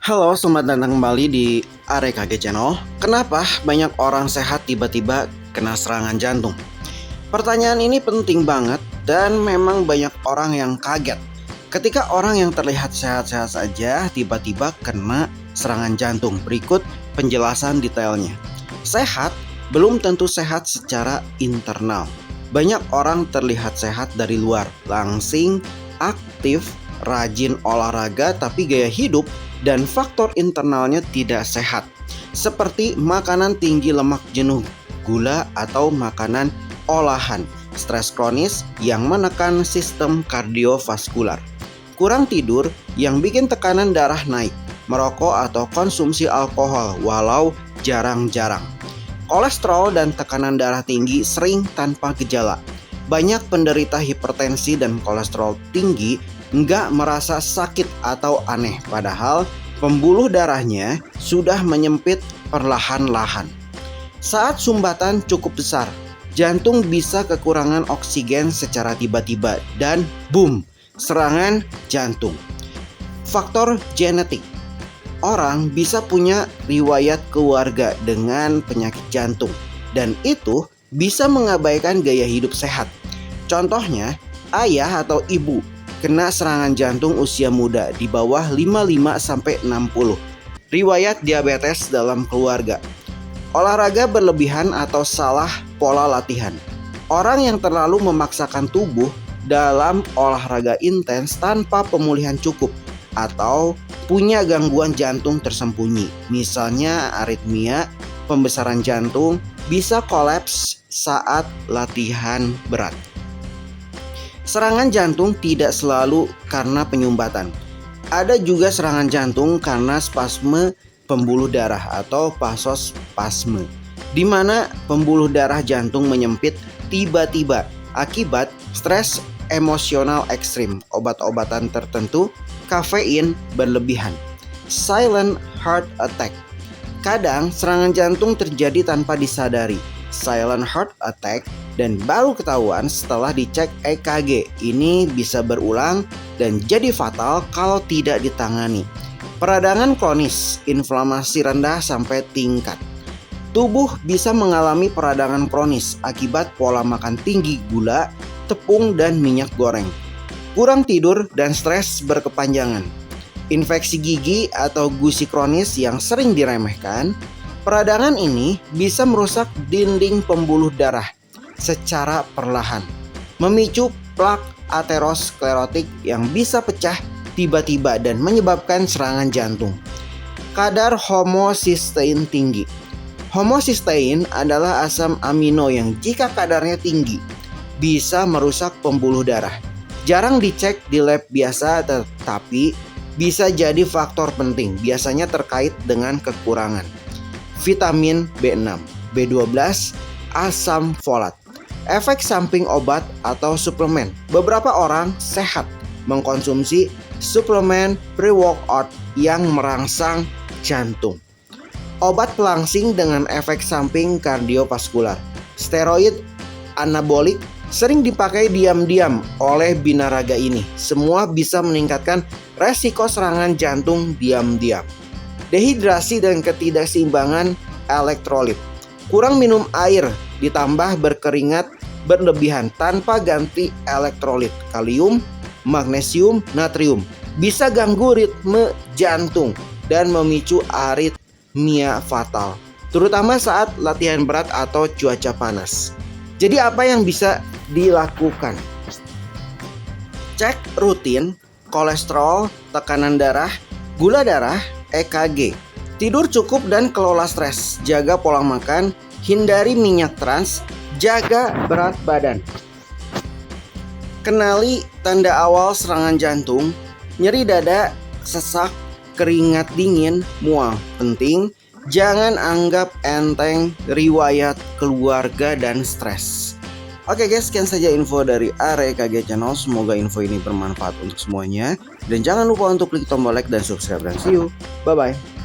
Halo, selamat datang kembali di AREKG Channel. Kenapa banyak orang sehat tiba-tiba kena serangan jantung? Pertanyaan ini penting banget dan memang banyak orang yang kaget ketika orang yang terlihat sehat-sehat saja tiba-tiba kena serangan jantung. Berikut penjelasan detailnya. Sehat belum tentu sehat secara internal. Banyak orang terlihat sehat dari luar, langsing, aktif, rajin olahraga, tapi gaya hidup dan faktor internalnya tidak sehat, seperti makanan tinggi lemak jenuh, gula, atau makanan olahan, stres kronis yang menekan sistem kardiovaskular, kurang tidur yang bikin tekanan darah naik, merokok atau konsumsi alkohol walau jarang-jarang, kolesterol dan tekanan darah tinggi sering tanpa gejala. Banyak penderita hipertensi dan kolesterol tinggi nggak merasa sakit atau aneh, padahal pembuluh darahnya sudah menyempit perlahan-lahan. Saat sumbatan cukup besar, jantung bisa kekurangan oksigen secara tiba-tiba dan boom, serangan jantung. Faktor genetik. Orang bisa punya riwayat keluarga dengan penyakit jantung dan itu bisa mengabaikan gaya hidup sehat. Contohnya, ayah atau ibu kena serangan jantung usia muda di bawah 55-60. Riwayat diabetes dalam keluarga. Olahraga berlebihan atau salah pola latihan. Orang yang terlalu memaksakan tubuh dalam olahraga intens tanpa pemulihan cukup atau punya gangguan jantung tersembunyi, misalnya aritmia, pembesaran jantung, bisa kolaps saat latihan berat. Serangan jantung tidak selalu karena penyumbatan. Ada juga serangan jantung karena spasme pembuluh darah atau vasospasme, di mana pembuluh darah jantung menyempit tiba-tiba akibat stres emosional ekstrim, obat-obatan tertentu, kafein berlebihan. Silent heart attack. Kadang serangan jantung terjadi tanpa disadari, silent heart attack, dan baru ketahuan setelah dicek EKG. Ini bisa berulang dan jadi fatal kalau tidak ditangani. Peradangan kronis, inflamasi rendah sampai tingkat. Tubuh bisa mengalami peradangan kronis akibat pola makan tinggi gula, tepung, dan minyak goreng. Kurang tidur dan stres berkepanjangan. Infeksi gigi atau gusi kronis yang sering diremehkan. Peradangan ini bisa merusak dinding pembuluh darah secara perlahan, memicu plak aterosklerotik yang bisa pecah tiba-tiba dan menyebabkan serangan jantung. Kadar homocysteine tinggi. Homocysteine adalah asam amino yang jika kadarnya tinggi bisa merusak pembuluh darah. Jarang dicek di lab biasa, tetapi bisa jadi faktor penting, biasanya terkait dengan kekurangan vitamin B6, B12, asam folat. Efek samping obat atau suplemen. Beberapa orang sehat mengkonsumsi suplemen pre-workout yang merangsang jantung. Obat pelangsing dengan efek samping kardiovaskular. Steroid anabolik sering dipakai diam-diam oleh binaraga ini. Semua bisa meningkatkan resiko serangan jantung diam-diam. Dehidrasi dan ketidakseimbangan elektrolit. Kurang minum air ditambah berkeringat berlebihan tanpa ganti elektrolit, kalium, magnesium, natrium, bisa ganggu ritme jantung dan memicu aritmia fatal, terutama saat latihan berat atau cuaca panas. Jadi apa yang bisa dilakukan? Cek rutin kolesterol, tekanan darah, gula darah, EKG. Tidur cukup dan kelola stres. Jaga pola makan, hindari minyak trans, jaga berat badan. Kenali tanda awal serangan jantung, nyeri dada, sesak, keringat dingin, mual. Penting, jangan anggap enteng riwayat keluarga dan stres. Oke guys, sekian saja info dari AREKG Channel. Semoga info ini bermanfaat untuk semuanya. Dan jangan lupa untuk klik tombol like dan subscribe. Dan see you. Bye-bye.